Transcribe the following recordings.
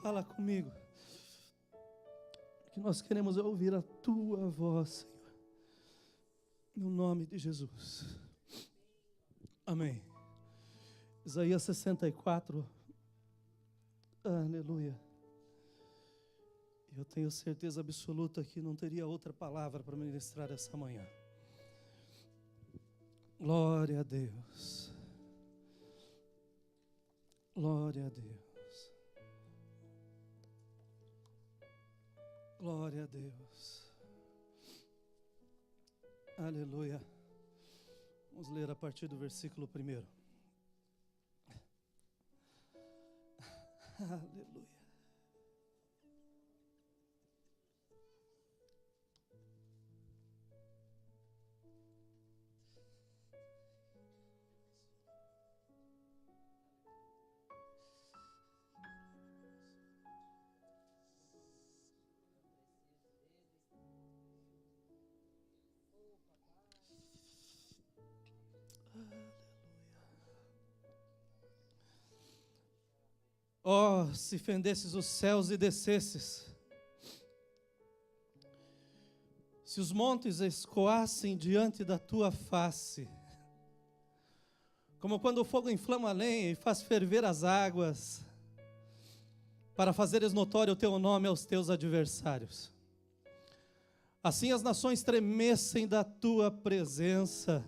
fala comigo. Que nós queremos ouvir a tua voz, Senhor. No nome de Jesus. Amém. Isaías 64. Aleluia. Eu tenho certeza absoluta que não teria outra palavra para ministrar essa manhã. Glória a Deus. Glória a Deus. Glória a Deus. Aleluia. Vamos ler a partir do versículo 1. Aleluia. Oh, se fendesses os céus e descesses, se os montes escoassem diante da tua face, como quando o fogo inflama a lenha e faz ferver as águas, para fazeres notório o teu nome aos teus adversários. Assim as nações tremessem da tua presença,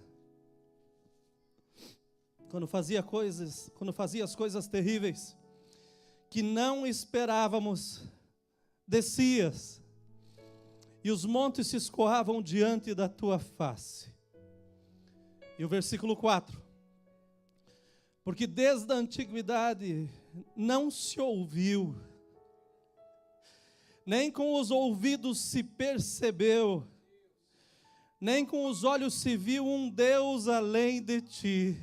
quando fazias coisas terríveis, que não esperávamos, descias, e os montes se escoavam diante da tua face. E o versículo 4. Porque desde a antiguidade não se ouviu, nem com os ouvidos se percebeu, nem com os olhos se viu um Deus além de ti,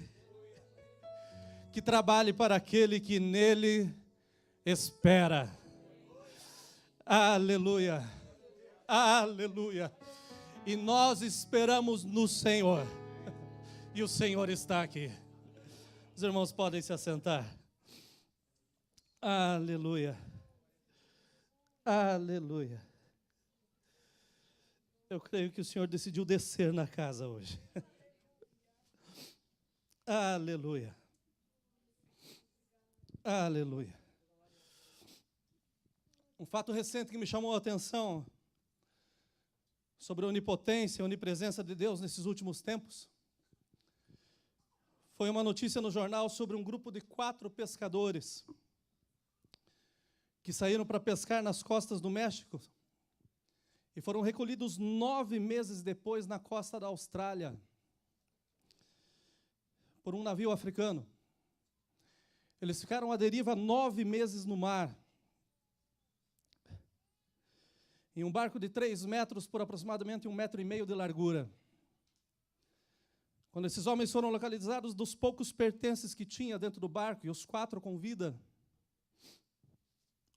que trabalhe para aquele que nele espera. Aleluia, aleluia. E nós esperamos no Senhor, e o Senhor está aqui. Os irmãos podem se assentar. Aleluia, aleluia. Eu creio que o Senhor decidiu descer na casa hoje. Aleluia, aleluia. Um fato recente que me chamou a atenção sobre a onipotência, a onipresença de Deus nesses últimos tempos, foi uma notícia no jornal sobre um grupo de 4 pescadores que saíram para pescar nas costas do México e foram recolhidos 9 meses depois na costa da Austrália por um navio africano. Eles ficaram à deriva 9 meses no mar, em um barco de 3 metros por aproximadamente 1,5 metro de largura. Quando esses homens foram localizados, dos poucos pertences que tinha dentro do barco, e os 4 com vida,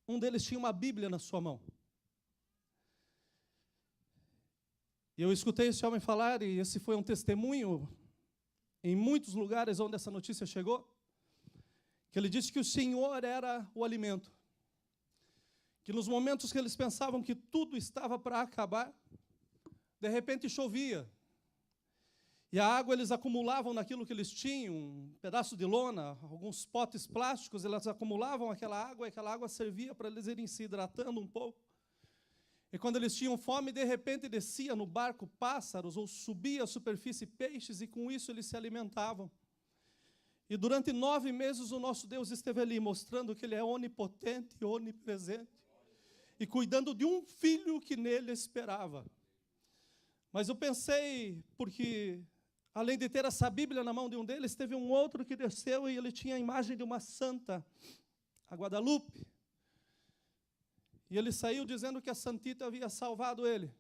um deles tinha uma Bíblia na sua mão. E eu escutei esse homem falar, e esse foi um testemunho em muitos lugares onde essa notícia chegou, que ele disse que o Senhor era o alimento. Que nos momentos que eles pensavam que tudo estava para acabar, de repente chovia. E a água eles acumulavam naquilo que eles tinham, um pedaço de lona, alguns potes plásticos, eles acumulavam aquela água, e aquela água servia para eles irem se hidratando um pouco. E quando eles tinham fome, de repente descia no barco pássaros, ou subia à superfície peixes, e com isso eles se alimentavam. E durante 9 meses o nosso Deus esteve ali, mostrando que Ele é onipotente e onipresente, e cuidando de um filho que nele esperava. Mas eu pensei, porque além de ter essa Bíblia na mão de um deles, teve um outro que desceu e ele tinha a imagem de uma santa, a Guadalupe. E ele saiu dizendo que a santita havia salvado ele.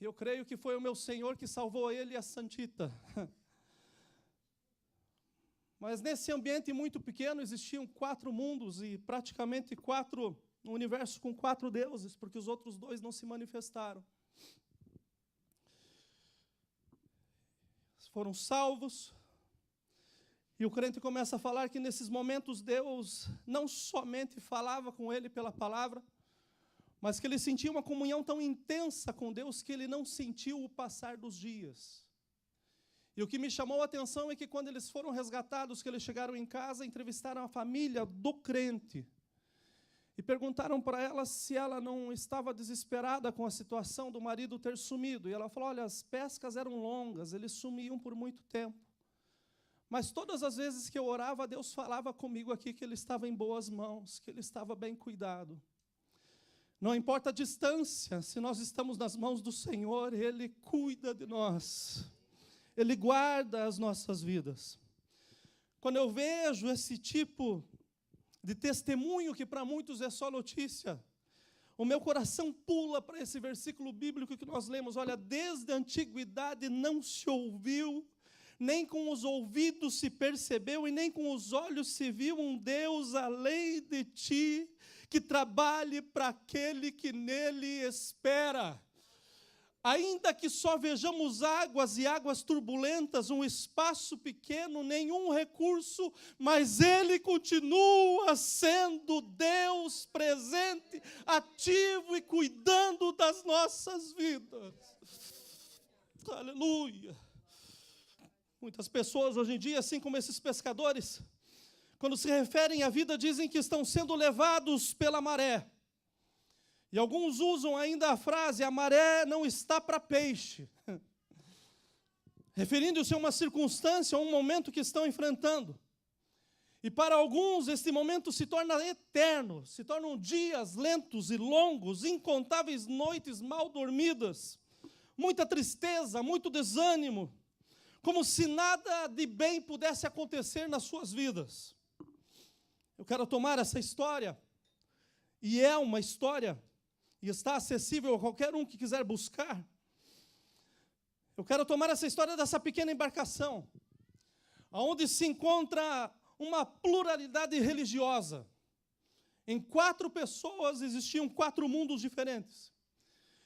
E eu creio que foi o meu Senhor que salvou ele e a santita. Mas nesse ambiente muito pequeno existiam 4 mundos e praticamente um universo com 4 deuses, porque os outros 2 não se manifestaram. Foram salvos, E o crente começa a falar que nesses momentos Deus não somente falava com ele pela palavra, mas que ele sentia uma comunhão tão intensa com Deus que ele não sentiu o passar dos dias. E o que me chamou a atenção é que quando eles foram resgatados, que eles chegaram em casa, entrevistaram a família do crente e perguntaram para ela se ela não estava desesperada com a situação do marido ter sumido. E ela falou, olha, as pescas eram longas, eles sumiam por muito tempo. Mas todas as vezes que eu orava, Deus falava comigo aqui que ele estava em boas mãos, que ele estava bem cuidado. Não importa a distância, se nós estamos nas mãos do Senhor, Ele cuida de nós. Ele guarda as nossas vidas. Quando eu vejo esse tipo de testemunho, que para muitos é só notícia, o meu coração pula para esse versículo bíblico que nós lemos. Olha, desde a antiguidade não se ouviu, nem com os ouvidos se percebeu, e nem com os olhos se viu um Deus além de ti, que trabalhe para aquele que nele espera. Ainda que só vejamos águas e águas turbulentas, um espaço pequeno, nenhum recurso, mas Ele continua sendo Deus presente, ativo e cuidando das nossas vidas. Aleluia! Muitas pessoas hoje em dia, assim como esses pescadores, quando se referem à vida, dizem que estão sendo levados pela maré. E alguns usam ainda a frase, a maré não está para peixe, referindo-se a uma circunstância, a um momento que estão enfrentando. E para alguns, este momento se torna eterno, se tornam dias lentos e longos, incontáveis noites mal dormidas, muita tristeza, muito desânimo, como se nada de bem pudesse acontecer nas suas vidas. Eu quero tomar essa história, e é uma história, e está acessível a qualquer um que quiser buscar. Eu quero tomar essa história dessa pequena embarcação, onde se encontra uma pluralidade religiosa. Em 4 pessoas existiam 4 mundos diferentes.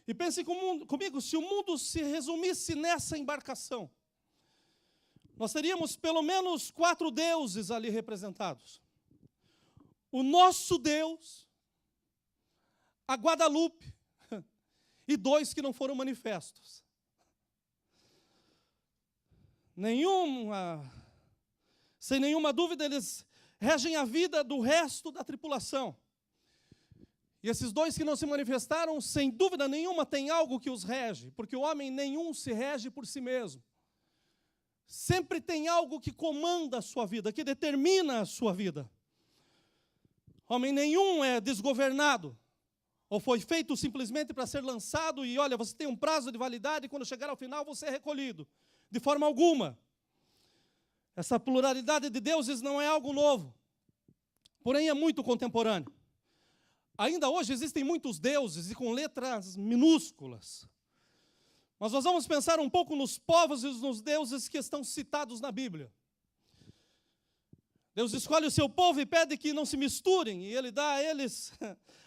E pense comigo, se o mundo se resumisse nessa embarcação, nós teríamos pelo menos 4 deuses ali representados. O nosso Deus, a Guadalupe, e 2 que não foram manifestos. Sem nenhuma dúvida, eles regem a vida do resto da tripulação. E esses 2 que não se manifestaram, sem dúvida nenhuma, tem algo que os rege, porque o homem nenhum se rege por si mesmo. Sempre tem algo que comanda a sua vida, que determina a sua vida. Homem nenhum é desgovernado, ou foi feito simplesmente para ser lançado e, olha, você tem um prazo de validade e quando chegar ao final você é recolhido. De forma alguma. Essa pluralidade de deuses não é algo novo, porém é muito contemporâneo. Ainda hoje existem muitos deuses e com letras minúsculas. Mas nós vamos pensar um pouco nos povos e nos deuses que estão citados na Bíblia. Deus escolhe o seu povo e pede que não se misturem, e Ele dá a eles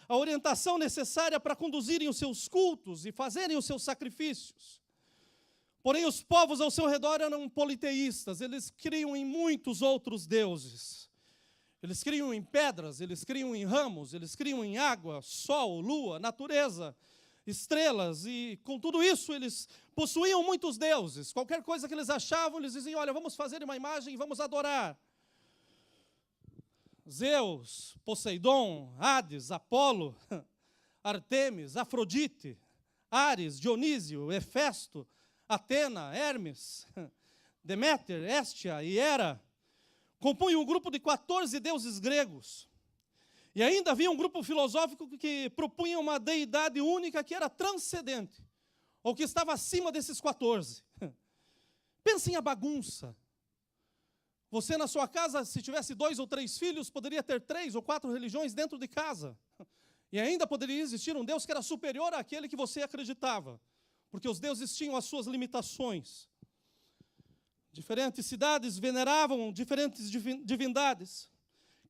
a orientação necessária para conduzirem os seus cultos e fazerem os seus sacrifícios. Porém, os povos ao seu redor eram politeístas, eles criam em muitos outros deuses. Eles criam em pedras, eles criam em ramos, eles criam em água, sol, lua, natureza, estrelas, e com tudo isso eles possuíam muitos deuses. Qualquer coisa que eles achavam, eles diziam, olha, vamos fazer uma imagem e vamos adorar. Zeus, Poseidon, Hades, Apolo, Artemis, Afrodite, Ares, Dionísio, Hefesto, Atena, Hermes, Deméter, Hestia e Hera, compunham um grupo de 14 deuses gregos. E ainda havia um grupo filosófico que propunha uma deidade única que era transcendente, ou que estava acima desses 14. Pensem a bagunça. Você na sua casa, se tivesse 2 ou 3 filhos, poderia ter 3 ou 4 religiões dentro de casa. E ainda poderia existir um Deus que era superior àquele que você acreditava. Porque os deuses tinham as suas limitações. Diferentes cidades veneravam diferentes divindades,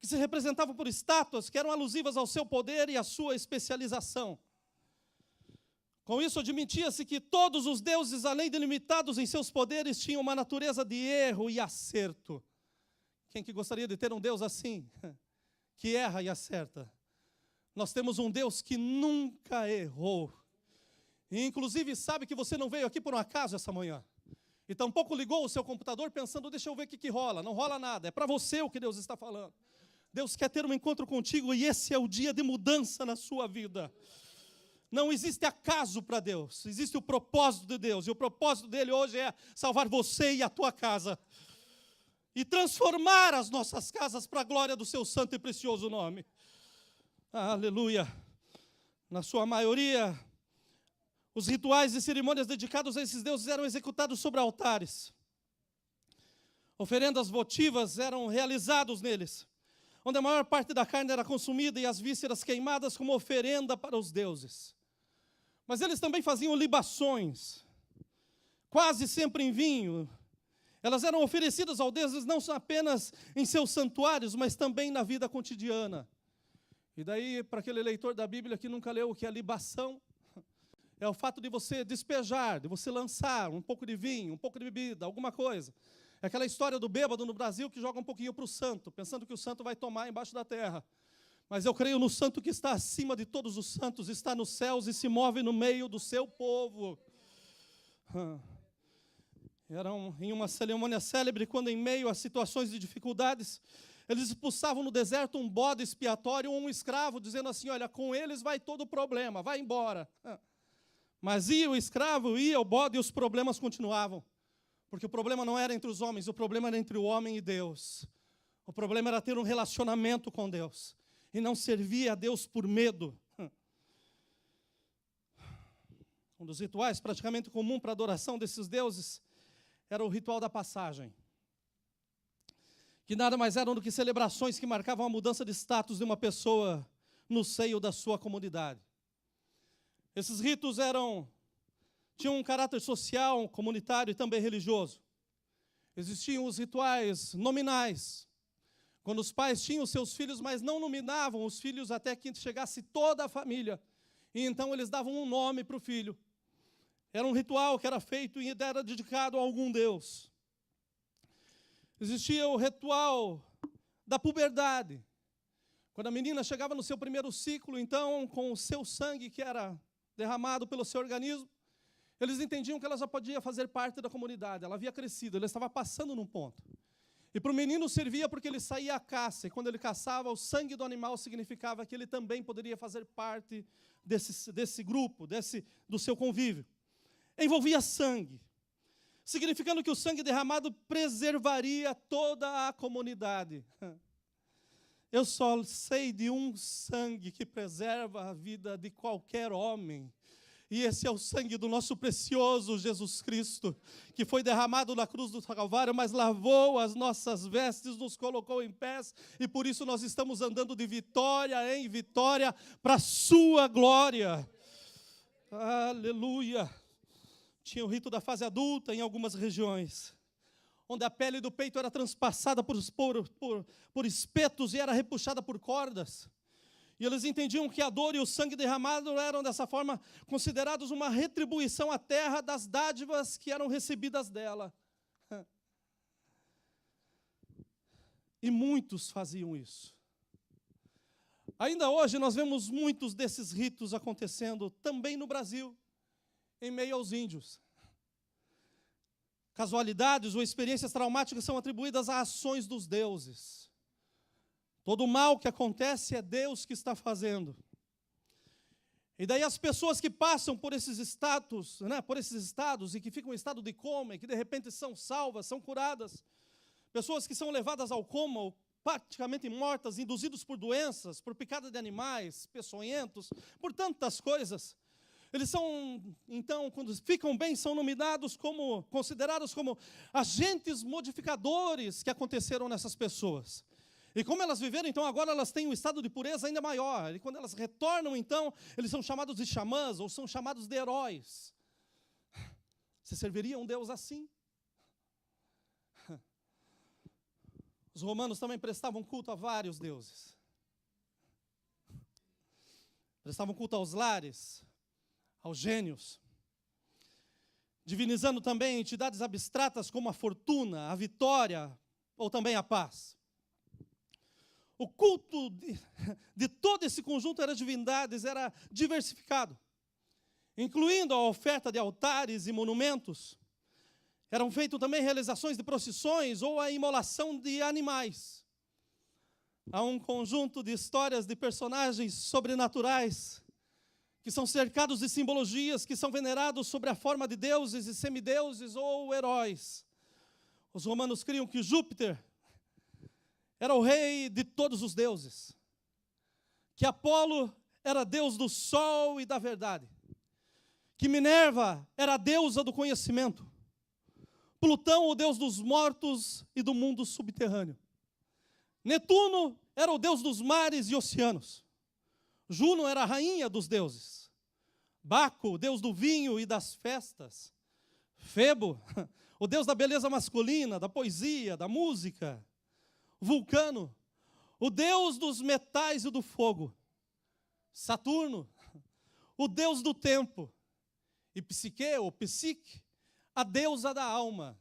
que se representavam por estátuas que eram alusivas ao seu poder e à sua especialização. Com isso, admitia-se que todos os deuses, além de limitados em seus poderes, tinham uma natureza de erro e acerto. Quem que gostaria de ter um Deus assim, que erra e acerta? Nós temos um Deus que nunca errou. E, inclusive, sabe que você não veio aqui por um acaso essa manhã. E tampouco ligou o seu computador pensando, deixa eu ver o que rola. Não rola nada, é para você o que Deus está falando. Deus quer ter um encontro contigo e esse é o dia de mudança na sua vida. Não existe acaso para Deus, existe o propósito de Deus. E o propósito dele hoje é salvar você e a tua casa. E transformar as nossas casas para a glória do seu santo e precioso nome. Aleluia. Na sua maioria, os rituais e cerimônias dedicados a esses deuses eram executados sobre altares. Oferendas votivas eram realizadas neles, onde a maior parte da carne era consumida e as vísceras queimadas como oferenda para os deuses. Mas eles também faziam libações, quase sempre em vinho. Elas eram oferecidas aos deuses não apenas em seus santuários, mas também na vida cotidiana. E daí, para aquele leitor da Bíblia que nunca leu o que é libação, é o fato de você despejar, de você lançar um pouco de vinho, um pouco de bebida, alguma coisa. É aquela história do bêbado no Brasil que joga um pouquinho para o santo, pensando que o santo vai tomar embaixo da terra. Mas eu creio no santo que está acima de todos os santos, está nos céus e se move no meio do seu povo. Eram em uma cerimônia célebre, quando em meio a situações de dificuldades, eles expulsavam no deserto um bode expiatório ou um escravo, dizendo assim, olha, com eles vai todo o problema, vai embora. Mas ia o escravo, ia o bode e os problemas continuavam. Porque o problema não era entre os homens, o problema era entre o homem e Deus. O problema era ter um relacionamento com Deus. E não servir a Deus por medo. Um dos rituais praticamente comum para a adoração desses deuses era o ritual da passagem. Que nada mais eram do que celebrações que marcavam a mudança de status de uma pessoa no seio da sua comunidade. Esses ritos tinham um caráter social, comunitário e também religioso. Existiam os rituais nominais, quando os pais tinham seus filhos, mas não nominavam os filhos até que chegasse toda a família. E então eles davam um nome para o filho. Era um ritual que era feito e era dedicado a algum deus. Existia o ritual da puberdade. Quando a menina chegava no seu primeiro ciclo, então, com o seu sangue que era derramado pelo seu organismo, eles entendiam que ela já podia fazer parte da comunidade. Ela havia crescido, ela estava passando num ponto. E para o menino servia porque ele saía à caça. E quando ele caçava, o sangue do animal significava que ele também poderia fazer parte desse grupo, do seu convívio. Envolvia sangue, significando que o sangue derramado preservaria toda a comunidade. Eu só sei de um sangue que preserva a vida de qualquer homem. E esse é o sangue do nosso precioso Jesus Cristo, que foi derramado na cruz do Calvário, mas lavou as nossas vestes, nos colocou em pés, e por isso nós estamos andando de vitória em vitória para a sua glória. Aleluia! Tinha o rito da fase adulta em algumas regiões, onde a pele do peito era transpassada por espetos e era repuxada por cordas. E eles entendiam que a dor e o sangue derramado eram, dessa forma, considerados uma retribuição à terra das dádivas que eram recebidas dela. E muitos faziam isso. Ainda hoje nós vemos muitos desses ritos acontecendo também no Brasil, em meio aos índios. Casualidades ou experiências traumáticas são atribuídas a ações dos deuses. Todo o mal que acontece é Deus que está fazendo. E daí as pessoas que passam por esses estados, e que ficam em estado de coma, e que de repente são salvas, são curadas. Pessoas que são levadas ao coma, ou praticamente mortas, induzidos por doenças, por picada de animais, peçonhentos, por tantas coisas. Eles são, então, quando ficam bem, são considerados como agentes modificadores que aconteceram nessas pessoas. E como elas viveram, então, agora elas têm um estado de pureza ainda maior. E quando elas retornam, então, eles são chamados de xamãs, ou são chamados de heróis. Você serviria um Deus assim? Os romanos também prestavam culto a vários deuses. Prestavam culto aos lares, aos gênios. Divinizando também entidades abstratas como a fortuna, a vitória, ou também a paz. O culto de todo esse conjunto de divindades era diversificado, incluindo a oferta de altares e monumentos. Eram feitas também realizações de procissões ou a imolação de animais. Há um conjunto de histórias de personagens sobrenaturais que são cercados de simbologias, que são venerados sob a forma de deuses e semideuses ou heróis. Os romanos criam que Júpiter era o rei de todos os deuses, que Apolo era deus do sol e da verdade, que Minerva era a deusa do conhecimento, Plutão o deus dos mortos e do mundo subterrâneo, Netuno era o deus dos mares e oceanos, Juno era a rainha dos deuses, Baco o deus do vinho e das festas, Febo o deus da beleza masculina, da poesia, da música, Vulcano, o deus dos metais e do fogo, Saturno, o deus do tempo, e Psique, ou Psique, a deusa da alma.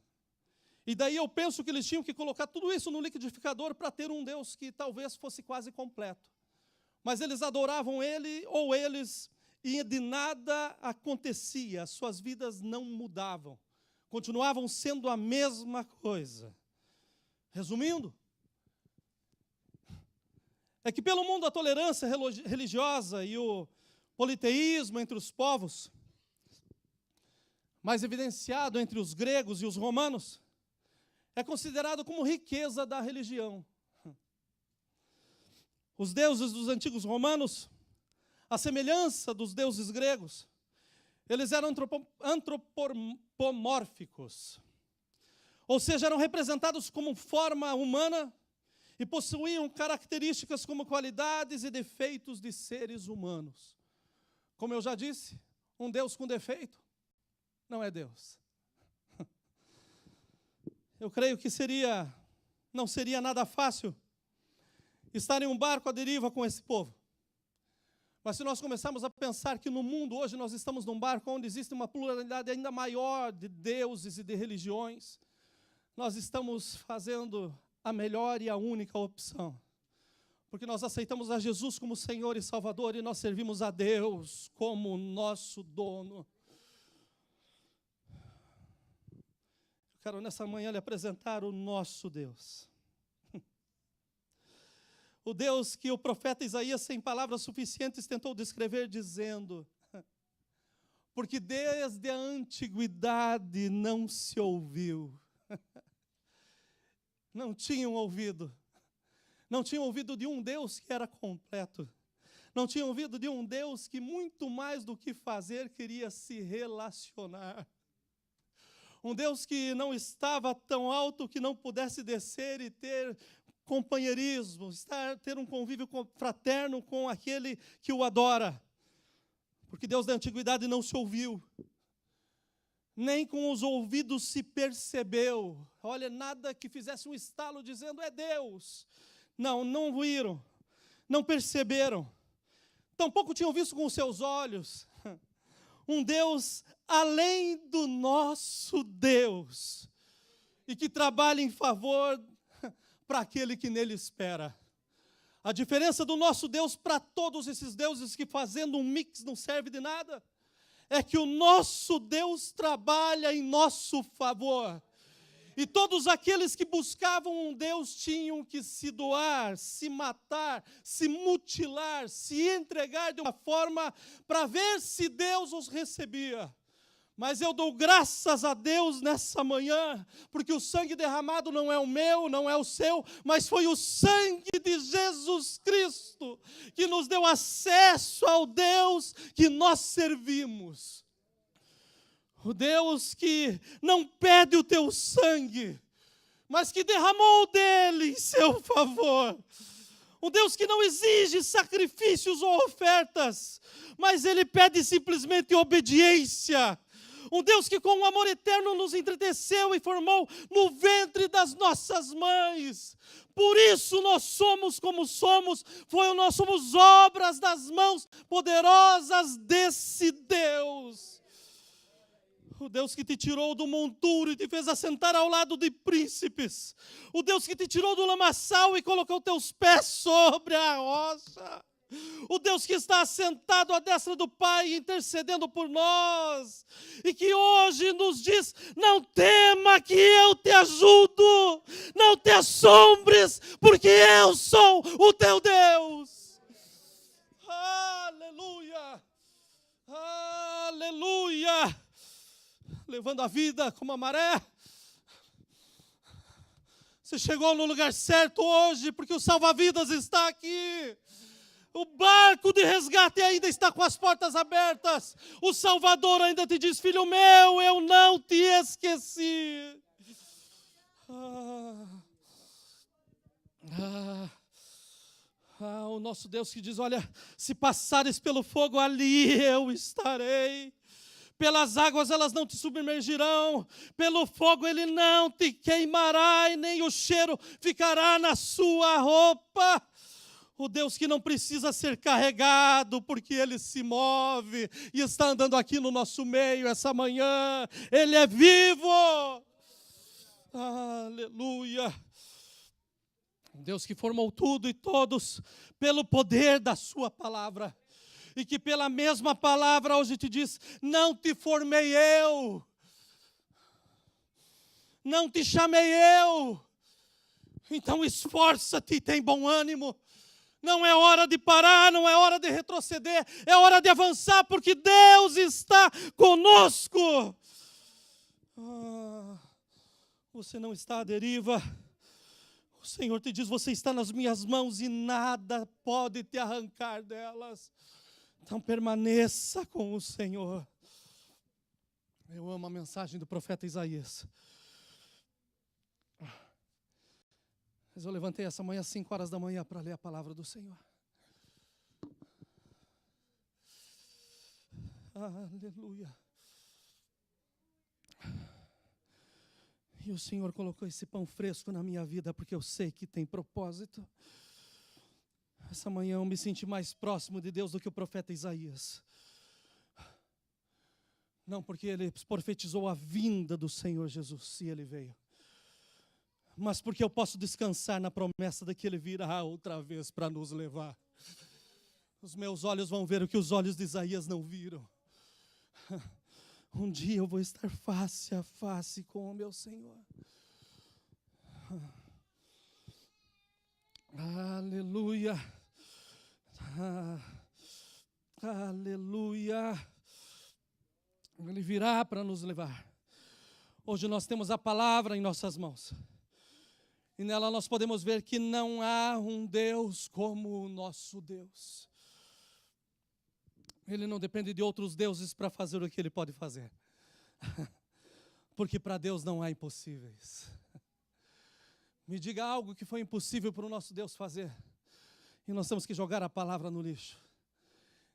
E daí eu penso que eles tinham que colocar tudo isso no liquidificador para ter um Deus que talvez fosse quase completo. Mas eles adoravam ele ou eles, e de nada acontecia, as suas vidas não mudavam, continuavam sendo a mesma coisa. Resumindo, é que pelo mundo a tolerância religiosa e o politeísmo entre os povos, mais evidenciado entre os gregos e os romanos, é considerado como riqueza da religião. Os deuses dos antigos romanos, à semelhança dos deuses gregos, eles eram antropomórficos, ou seja, eram representados como forma humana, e possuíam características como qualidades e defeitos de seres humanos. Como eu já disse, um Deus com defeito não é Deus. Eu creio que não seria nada fácil estar em um barco à deriva com esse povo. Mas se nós começarmos a pensar que no mundo hoje nós estamos num barco onde existe uma pluralidade ainda maior de deuses e de religiões, nós estamos fazendo a melhor e a única opção. Porque nós aceitamos a Jesus como Senhor e Salvador e nós servimos a Deus como nosso dono. Eu quero nessa manhã lhe apresentar o nosso Deus. O Deus que o profeta Isaías, sem palavras suficientes, tentou descrever dizendo: porque desde a antiguidade não se ouviu. Não tinham ouvido. Não tinham ouvido de um Deus que era completo. Não tinham ouvido de um Deus que muito mais do que fazer queria se relacionar. Um Deus que não estava tão alto que não pudesse descer e ter companheirismo, ter um convívio fraterno com aquele que o adora. Porque Deus da antiguidade não se ouviu. Nem com os ouvidos se percebeu. Olha, nada que fizesse um estalo dizendo é Deus. Não viram, não perceberam. Tampouco tinham visto com os seus olhos um Deus além do nosso Deus e que trabalha em favor para aquele que nele espera. A diferença do nosso Deus para todos esses deuses que fazendo um mix não serve de nada, é que o nosso Deus trabalha em nosso favor. E todos aqueles que buscavam um Deus tinham que se doar, se matar, se mutilar, se entregar de uma forma para ver se Deus os recebia. Mas eu dou graças a Deus nessa manhã, porque o sangue derramado não é o meu, não é o seu, mas foi o sangue de Jesus Cristo que nos deu acesso ao Deus que nós servimos. O Deus que não pede o teu sangue, mas que derramou dele em seu favor. Um Deus que não exige sacrifícios ou ofertas, mas ele pede simplesmente obediência. Um Deus que com um amor eterno nos entreteceu e formou no ventre das nossas mães. Por isso nós somos como somos, nós somos obras das mãos poderosas desse Deus. O Deus que te tirou do monturo e te fez assentar ao lado de príncipes. O Deus que te tirou do lamaçal e colocou teus pés sobre a rocha. O Deus que está assentado à destra do Pai, intercedendo por nós. E que hoje nos diz, não tema que eu te ajudo. Não te assombres, porque eu sou o teu Deus. Aleluia. Aleluia. Levando a vida como a maré. Você chegou no lugar certo hoje, porque o salva-vidas está aqui. O barco de resgate ainda está com as portas abertas. O Salvador ainda te diz, filho meu, eu não te esqueci. O nosso Deus que diz, olha, se passares pelo fogo, ali eu estarei. Pelas águas elas não te submergirão, pelo fogo ele não te queimará, e nem o cheiro ficará na sua roupa. O Deus que não precisa ser carregado, porque Ele se move e está andando aqui no nosso meio essa manhã. Ele é vivo. Aleluia. Deus que formou tudo e todos pelo poder da sua palavra. E que pela mesma palavra hoje te diz, não te formei eu. Não te chamei eu. Então esforça-te e tem bom ânimo. Não é hora de parar, não é hora de retroceder, é hora de avançar, porque Deus está conosco. Você não está à deriva. O Senhor te diz, você está nas minhas mãos e nada pode te arrancar delas. Então permaneça com o Senhor. Eu amo a mensagem do profeta Isaías. Mas eu levantei essa manhã às 5 horas da manhã para ler a palavra do Senhor. Aleluia. E o Senhor colocou esse pão fresco na minha vida, porque eu sei que tem propósito. Essa manhã eu me senti mais próximo de Deus do que o profeta Isaías. Não porque ele profetizou a vinda do Senhor Jesus, se ele veio. Mas porque eu posso descansar na promessa de que Ele virá outra vez para nos levar. Os meus olhos vão ver o que os olhos de Isaías não viram. Um dia eu vou estar face a face com o meu Senhor. Aleluia. Aleluia. Ele virá para nos levar. Hoje nós temos a palavra em nossas mãos. E nela nós podemos ver que não há um Deus como o nosso Deus. Ele não depende de outros deuses para fazer o que Ele pode fazer. Porque para Deus não há impossíveis. Me diga algo que foi impossível para o nosso Deus fazer. E nós temos que jogar a palavra no lixo.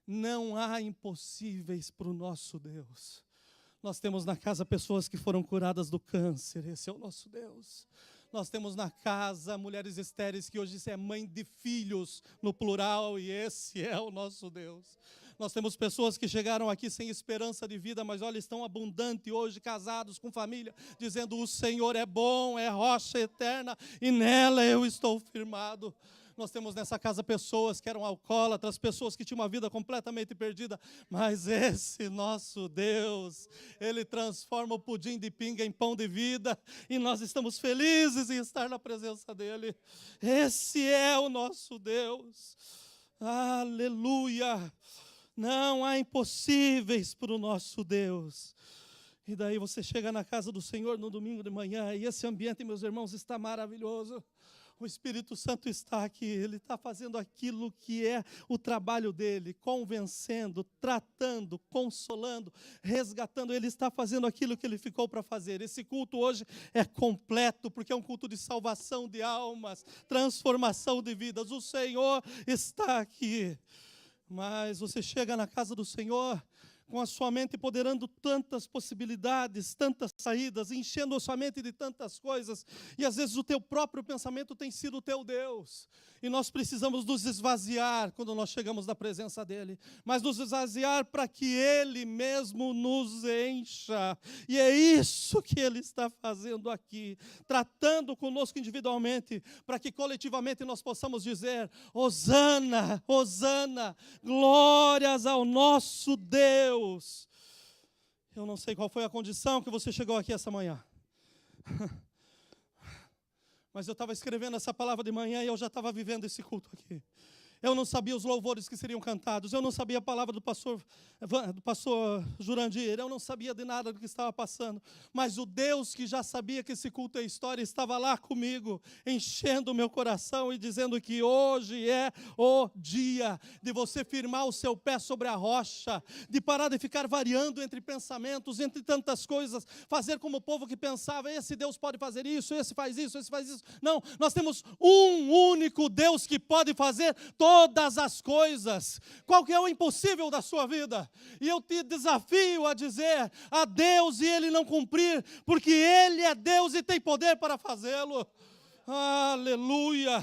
Não há impossíveis para o nosso Deus. Nós temos na casa pessoas que foram curadas do câncer. Esse é o nosso Deus. Nós temos na casa mulheres estéreis que hoje é mãe de filhos no plural, e esse é o nosso Deus. Nós temos pessoas que chegaram aqui sem esperança de vida, mas olha, estão abundantes hoje, casados com família, dizendo, o Senhor é bom, é rocha eterna, e nela eu estou firmado. Nós temos nessa casa pessoas que eram alcoólatras, pessoas que tinham uma vida completamente perdida, mas esse nosso Deus, Ele transforma o pudim de pinga em pão de vida, e nós estamos felizes em estar na presença dEle. Esse é o nosso Deus. Aleluia. Não há impossíveis para o nosso Deus. E daí você chega na casa do Senhor no domingo de manhã, e esse ambiente, meus irmãos, está maravilhoso. O Espírito Santo está aqui, Ele está fazendo aquilo que é o trabalho dEle, convencendo, tratando, consolando, resgatando. Ele está fazendo aquilo que Ele ficou para fazer. Esse culto hoje é completo, porque é um culto de salvação de almas, transformação de vidas. O Senhor está aqui. Mas você chega na casa do Senhor com a sua mente empoderando tantas possibilidades, tantas saídas, enchendo a sua mente de tantas coisas, e às vezes o teu próprio pensamento tem sido o teu Deus, e nós precisamos nos esvaziar quando nós chegamos na presença dEle, mas nos esvaziar para que Ele mesmo nos encha, e é isso que Ele está fazendo aqui, tratando conosco individualmente, para que coletivamente nós possamos dizer: Hosana, Hosana, glórias ao nosso Deus. Eu não sei qual foi a condição que você chegou aqui essa manhã, mas eu estava escrevendo essa palavra de manhã e eu já estava vivendo esse culto aqui. Eu não sabia os louvores que seriam cantados, eu não sabia a palavra do pastor Jurandir, eu não sabia de nada do que estava passando, mas o Deus que já sabia que esse culto é história, estava lá comigo, enchendo o meu coração e dizendo que hoje é o dia de você firmar o seu pé sobre a rocha, de parar de ficar variando entre pensamentos, entre tantas coisas, fazer como o povo que pensava: esse Deus pode fazer isso, esse faz isso, esse faz isso. Não, nós temos um único Deus que pode fazer todas as coisas. Qual que é o impossível da sua vida? E eu te desafio a dizer a Deus e Ele não cumprir, porque Ele é Deus e tem poder para fazê-lo. Aleluia!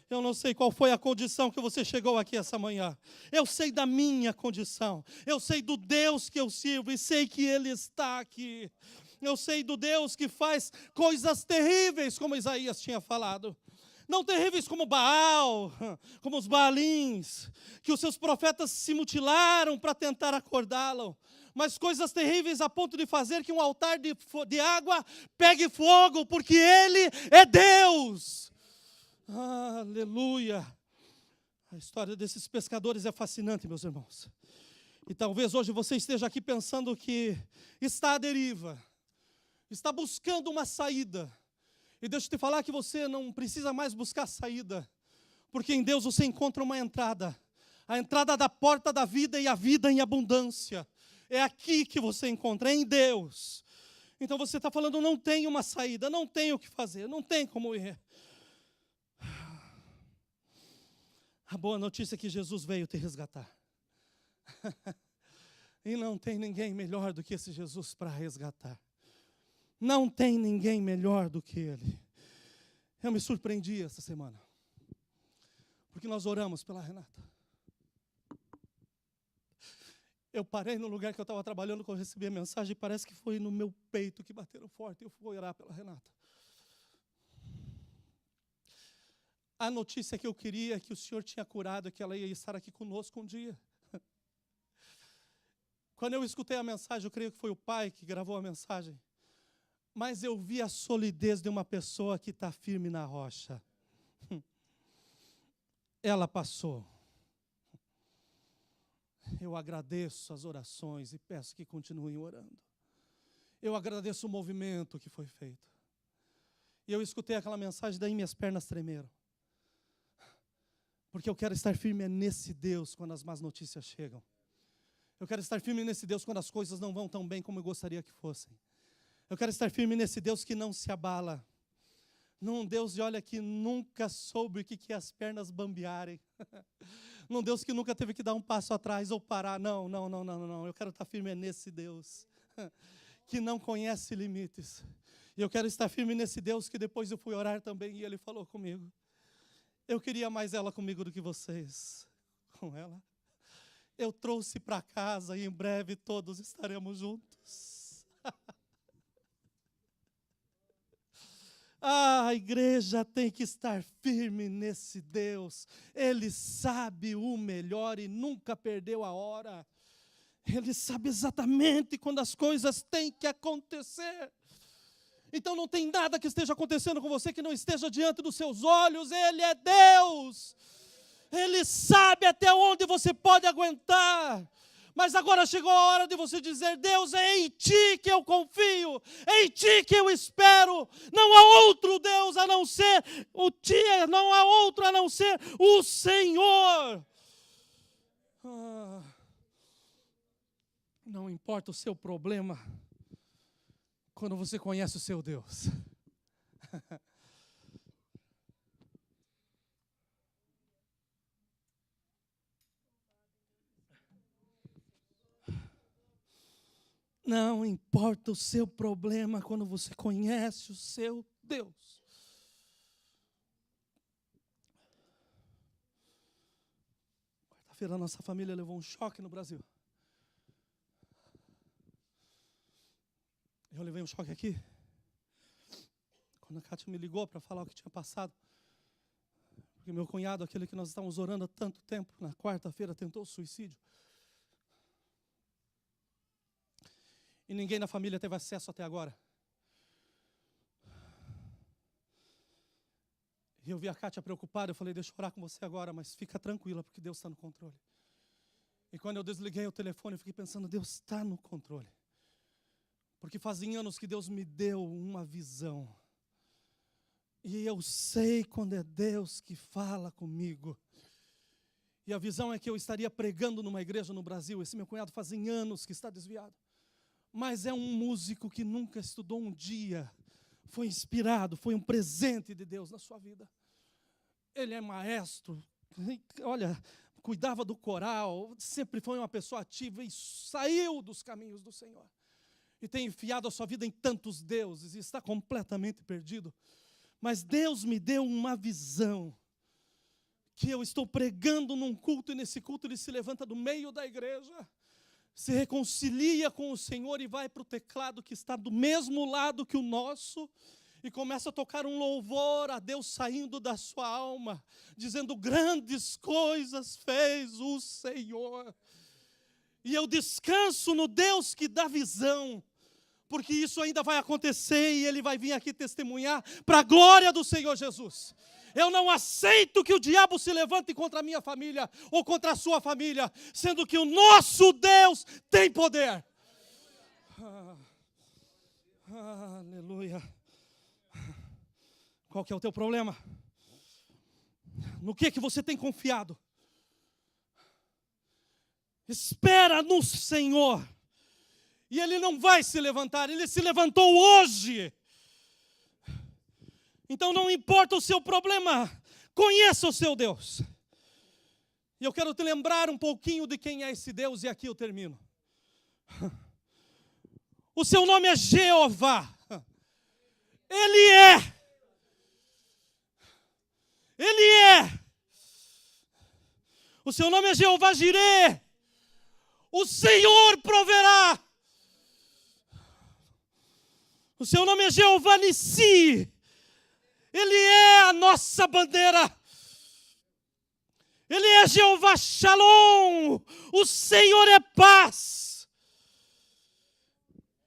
Eu não sei qual foi a condição que você chegou aqui essa manhã. Eu sei da minha condição. Eu sei do Deus que eu sirvo e sei que Ele está aqui. Eu sei do Deus que faz coisas terríveis, como Isaías tinha falado. Não terríveis como Baal, como os Baalins, que os seus profetas se mutilaram para tentar acordá-lo, mas coisas terríveis a ponto de fazer que um altar de água pegue fogo, porque Ele é Deus. Aleluia! A história desses pescadores é fascinante, meus irmãos. E talvez hoje você esteja aqui pensando que está à deriva, está buscando uma saída. E deixa eu te falar que você não precisa mais buscar saída, porque em Deus você encontra uma entrada, a entrada da porta da vida e a vida em abundância. É aqui que você encontra, é em Deus. Então você está falando: não tem uma saída, não tem o que fazer, não tem como ir. A boa notícia é que Jesus veio te resgatar. E não tem ninguém melhor do que esse Jesus para resgatar. Não tem ninguém melhor do que Ele. Eu me surpreendi essa semana, porque nós oramos pela Renata. Eu parei no lugar que eu estava trabalhando, quando eu recebi a mensagem, e parece que foi no meu peito que bateram forte, e eu fui orar pela Renata. A notícia que eu queria, que o Senhor tinha curado, que ela ia estar aqui conosco um dia. Quando eu escutei a mensagem, eu creio que foi o pai que gravou a mensagem, mas eu vi a solidez de uma pessoa que está firme na rocha. Ela passou. Eu agradeço as orações e peço que continuem orando. Eu agradeço o movimento que foi feito. E eu escutei aquela mensagem, daí minhas pernas tremeram. Porque eu quero estar firme nesse Deus quando as más notícias chegam. Eu quero estar firme nesse Deus quando as coisas não vão tão bem como eu gostaria que fossem. Eu quero estar firme nesse Deus que não se abala. Num Deus, olha, que nunca soube o que é as pernas bambearem. Num Deus que nunca teve que dar um passo atrás ou parar. Não. Eu quero estar firme nesse Deus que não conhece limites. E eu quero estar firme nesse Deus que depois eu fui orar também e Ele falou comigo: eu queria mais ela comigo do que vocês com ela. Eu trouxe para casa e em breve todos estaremos juntos. A igreja tem que estar firme nesse Deus. Ele sabe o melhor e nunca perdeu a hora. Ele sabe exatamente quando as coisas têm que acontecer. Então não tem nada que esteja acontecendo com você que não esteja diante dos seus olhos. Ele é Deus. Ele sabe até onde você pode aguentar. Mas agora chegou a hora de você dizer: Deus, é em Ti que eu confio, é em Ti que eu espero. Não há outro Deus a não ser o Ti, não há outro a não ser o Senhor. Não importa o seu problema, quando você conhece o seu Deus. Não importa o seu problema quando você conhece o seu Deus. Quarta-feira, nossa família levou um choque no Brasil. Eu levei um choque aqui. Quando a Kátia me ligou para falar o que tinha passado. Porque meu cunhado, aquele que nós estávamos orando há tanto tempo, na quarta-feira tentou suicídio. E ninguém na família teve acesso até agora. E eu vi a Kátia preocupada, eu falei, deixa eu orar com você agora, mas fica tranquila, porque Deus está no controle. E quando eu desliguei o telefone, eu fiquei pensando, Deus está no controle. Porque fazem anos que Deus me deu uma visão. E eu sei quando é Deus que fala comigo. E a visão é que eu estaria pregando numa igreja no Brasil. Esse meu cunhado fazem anos que está desviado. Mas é um músico que nunca estudou um dia. Foi inspirado, foi um presente de Deus na sua vida. Ele é maestro. Olha, cuidava do coral. Sempre foi uma pessoa ativa e saiu dos caminhos do Senhor. E tem enfiado a sua vida em tantos deuses e está completamente perdido. Mas Deus me deu uma visão. Que eu estou pregando num culto e nesse culto ele se levanta do meio da igreja. Se reconcilia com o Senhor e vai para o teclado que está do mesmo lado que o nosso e começa a tocar um louvor a Deus saindo da sua alma, dizendo grandes coisas fez o Senhor. E eu descanso no Deus que dá visão, porque isso ainda vai acontecer e Ele vai vir aqui testemunhar para a glória do Senhor Jesus. Eu não aceito que o diabo se levante contra a minha família ou contra a sua família, sendo que o nosso Deus tem poder. Aleluia. Qual que é o teu problema? No que você tem confiado? Espera no Senhor. E Ele não vai se levantar, Ele se levantou hoje. Então não importa o seu problema, conheça o seu Deus. E eu quero te lembrar um pouquinho de quem é esse Deus, e aqui eu termino. O seu nome é Jeová. Ele é. Ele é. O seu nome é Jeová Jireh. O Senhor proverá. O seu nome é Jeová Nissi. Ele é a nossa bandeira. Ele é Jeová Shalom. O Senhor é paz.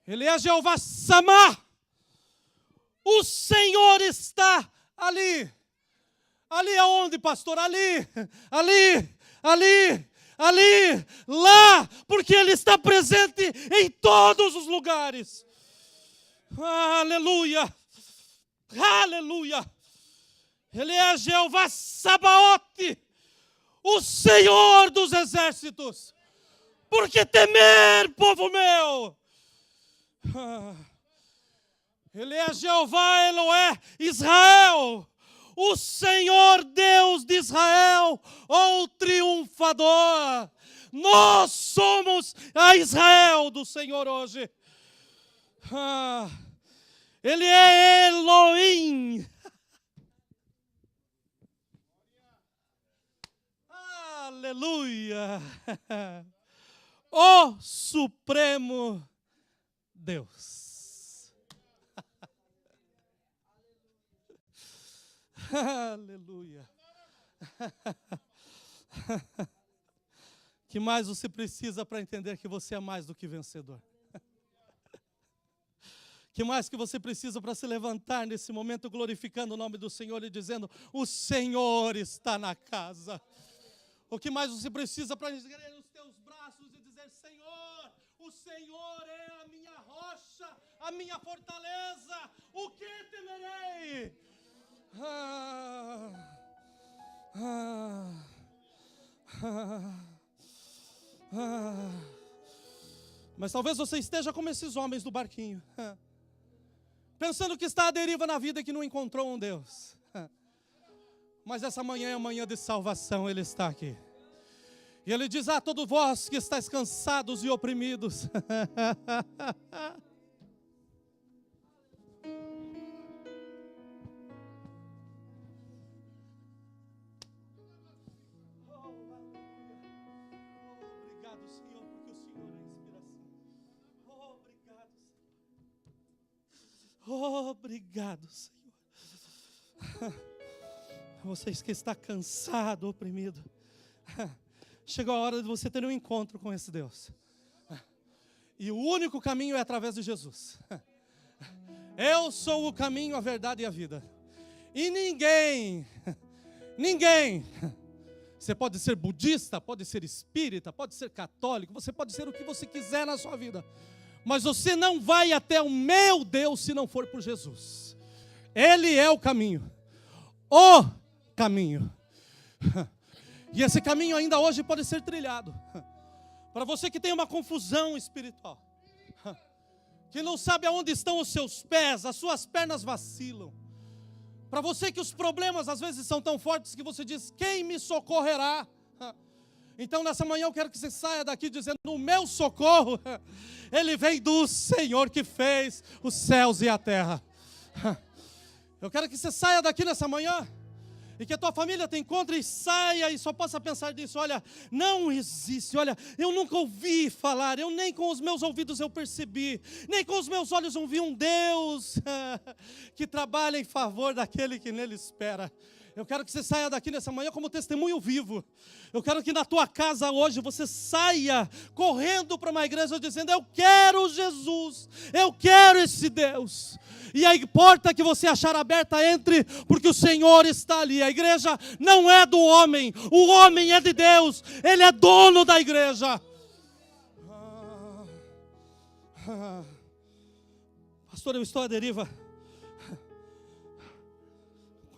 Ele é Jeová Samá. O Senhor está ali. Ali aonde, pastor? Ali, ali, ali, ali, lá. Porque Ele está presente em todos os lugares. Aleluia. Aleluia! Ele é Jeová Sabaote, o Senhor dos exércitos. Por que temer, povo meu? Ele é Jeová Eloé Israel, o Senhor Deus de Israel, o triunfador. Nós somos a Israel do Senhor hoje. Ele é Elohim. Aleluia. O Supremo Deus. Aleluia. Que mais você precisa para entender que você é mais do que vencedor? Que mais que você precisa para se levantar nesse momento glorificando o nome do Senhor e dizendo, o Senhor está na casa. O que mais você precisa para erguer os teus braços e dizer, Senhor, o Senhor é a minha rocha, a minha fortaleza, o que temerei? Mas talvez você esteja como esses homens do barquinho. Pensando que está à deriva na vida e que não encontrou um Deus. Mas essa manhã é a manhã de salvação, Ele está aqui. E Ele diz: todos vós que estáis cansados e oprimidos. Obrigado, Senhor, porque o Senhor é a inspiração. Obrigado, Senhor. Vocês que estão cansados, oprimidos. Chegou a hora de você ter um encontro com esse Deus. E o único caminho é através de Jesus. Eu sou o caminho, a verdade e a vida. E ninguém, você pode ser budista, pode ser espírita, pode ser católico, você pode ser o que você quiser na sua vida. Mas você não vai até o meu Deus se não for por Jesus. Ele é o caminho. O caminho. E esse caminho ainda hoje pode ser trilhado. Para você que tem uma confusão espiritual, que não sabe aonde estão os seus pés, as suas pernas vacilam. Para você que os problemas às vezes são tão fortes que você diz: quem me socorrerá? Então nessa manhã eu quero que você saia daqui dizendo: o meu socorro, ele vem do Senhor que fez os céus e a terra. Eu quero que você saia daqui nessa manhã e que a tua família te encontre e saia e só possa pensar nisso. Olha, não existe, olha, eu nunca ouvi falar, eu nem com os meus ouvidos eu percebi, nem com os meus olhos eu vi um Deus que trabalha em favor daquele que nele espera. Eu quero que você saia daqui nessa manhã como testemunho vivo. Eu quero que na tua casa hoje você saia correndo para uma igreja dizendo: eu quero Jesus, eu quero esse Deus. E a porta que você achar aberta, entre, porque o Senhor está ali. A igreja não é do homem, o homem é de Deus, Ele é dono da igreja. Pastor, eu estou à deriva.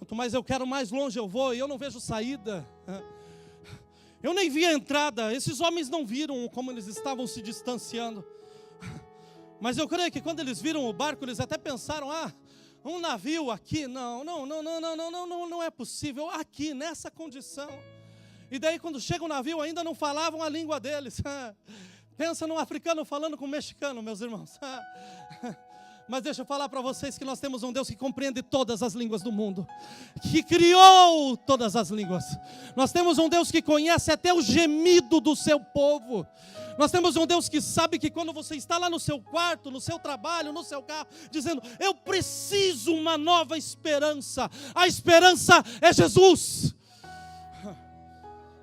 Quanto mais eu quero, mais longe eu vou, e eu não vejo saída. Eu nem vi a entrada, esses homens não viram como eles estavam se distanciando. Mas eu creio que quando eles viram o barco, eles até pensaram: um navio aqui, não é possível, aqui, nessa condição. E daí quando chega o navio, ainda não falavam a língua deles. Pensa num africano falando com um mexicano, meus irmãos. Mas deixa eu falar para vocês que nós temos um Deus que compreende todas as línguas do mundo, que criou todas as línguas. Nós temos um Deus que conhece até o gemido do seu povo. Nós temos um Deus que sabe que quando você está lá no seu quarto, no seu trabalho, no seu carro, dizendo: eu preciso uma nova esperança. A esperança é Jesus.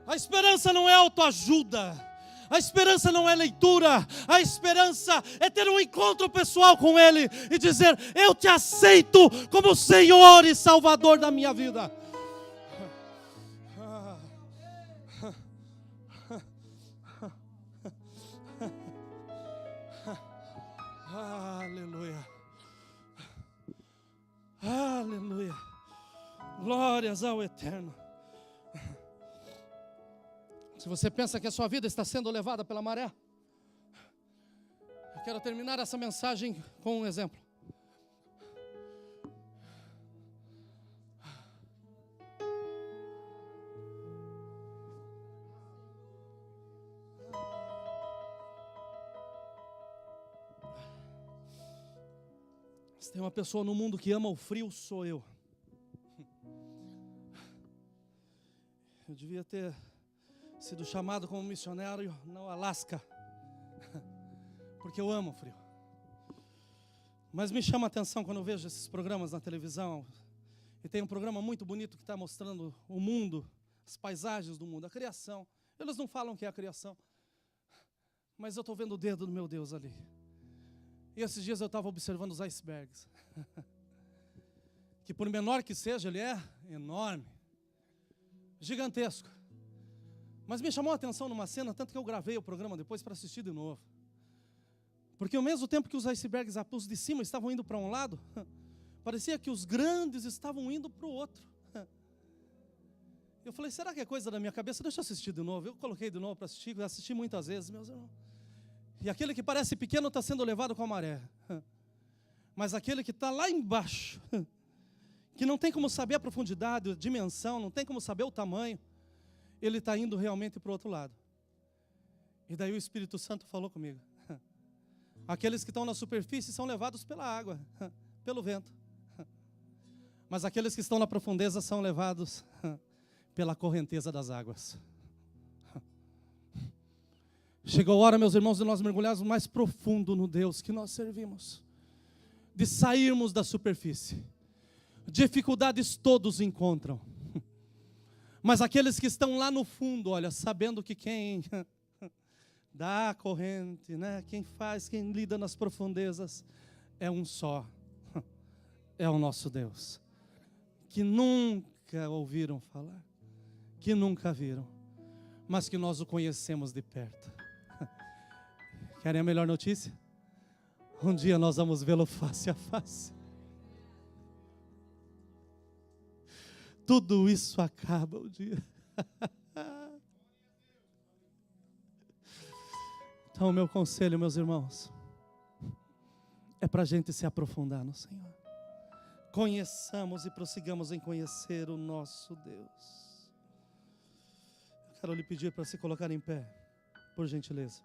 A esperança não é autoajuda. A esperança não é leitura. A esperança é ter um encontro pessoal com Ele e dizer: eu te aceito como Senhor e Salvador da minha vida. Aleluia. Aleluia. Glórias ao Eterno. Se você pensa que a sua vida está sendo levada pela maré, eu quero terminar essa mensagem com um exemplo. Se tem uma pessoa no mundo que ama o frio, sou eu. Eu devia ter sido chamado como missionário no Alasca, porque eu amo o frio. Mas me chama a atenção quando eu vejo esses programas na televisão, e tem um programa muito bonito que está mostrando o mundo, as paisagens do mundo, a criação. Eles não falam que é a criação, mas eu estou vendo o dedo do meu Deus ali. E esses dias eu estava observando os icebergs, que por menor que seja, ele é enorme, gigantesco. Mas me chamou a atenção numa cena, tanto que eu gravei o programa depois para assistir de novo. Porque ao mesmo tempo que os icebergs, os de cima, estavam indo para um lado, parecia que os grandes estavam indo para o outro. Eu falei: será que é coisa da minha cabeça? Deixa eu assistir de novo. Eu coloquei de novo para assistir, assisti muitas vezes, meus irmãos. E aquele que parece pequeno está sendo levado com a maré. Mas aquele que está lá embaixo, que não tem como saber a profundidade, a dimensão, não tem como saber o tamanho, ele está indo realmente para o outro lado. E daí o Espírito Santo falou comigo. Aqueles que estão na superfície são levados pela água, pelo vento. Mas aqueles que estão na profundeza são levados pela correnteza das águas. Chegou a hora, meus irmãos, de nós mergulharmos mais profundo no Deus que nós servimos. De sairmos da superfície. Dificuldades todos encontram. Mas aqueles que estão lá no fundo, olha, sabendo que quem dá a corrente, né? Quem lida nas profundezas é um só. É o nosso Deus. Que nunca ouviram falar, que nunca viram, mas que nós o conhecemos de perto. Querem a melhor notícia? Um dia nós vamos vê-lo face a face. Tudo isso acaba um dia. Então, o meu conselho, meus irmãos, é para a gente se aprofundar no Senhor. Conheçamos e prossigamos em conhecer o nosso Deus. Eu quero lhe pedir para se colocar em pé, por gentileza.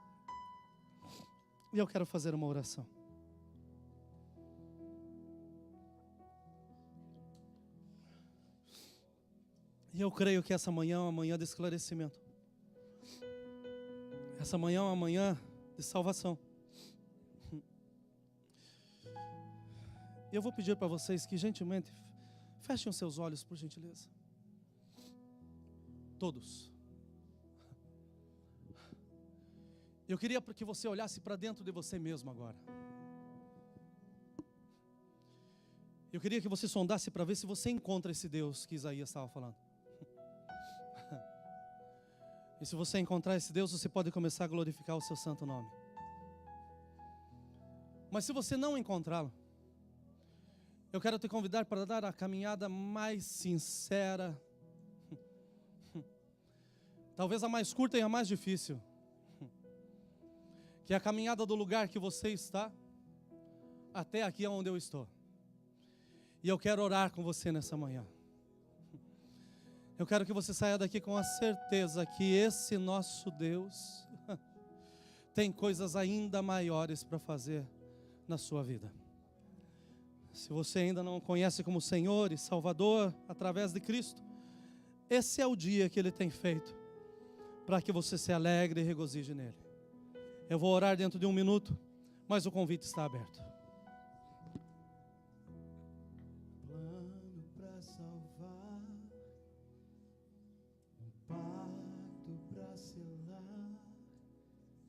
E eu quero fazer uma oração. E eu creio que essa manhã é uma manhã de esclarecimento. Essa manhã é uma manhã de salvação. E eu vou pedir para vocês que gentilmente fechem os seus olhos, por gentileza. Todos. Eu queria que você olhasse para dentro de você mesmo agora. Eu queria que você sondasse para ver se você encontra esse Deus que Isaías estava falando. E se você encontrar esse Deus, você pode começar a glorificar o seu santo nome. Mas se você não encontrá-lo, eu quero te convidar para dar a caminhada mais sincera, talvez a mais curta e a mais difícil, que é a caminhada do lugar que você está até aqui onde eu estou. E eu quero orar com você nessa manhã. Eu quero que você saia daqui com a certeza que esse nosso Deus tem coisas ainda maiores para fazer na sua vida. Se você ainda não o conhece como Senhor e Salvador através de Cristo, esse é o dia que Ele tem feito para que você se alegre e regozije nele. Eu vou orar dentro de 1 minuto, mas o convite está aberto. Plano para salvar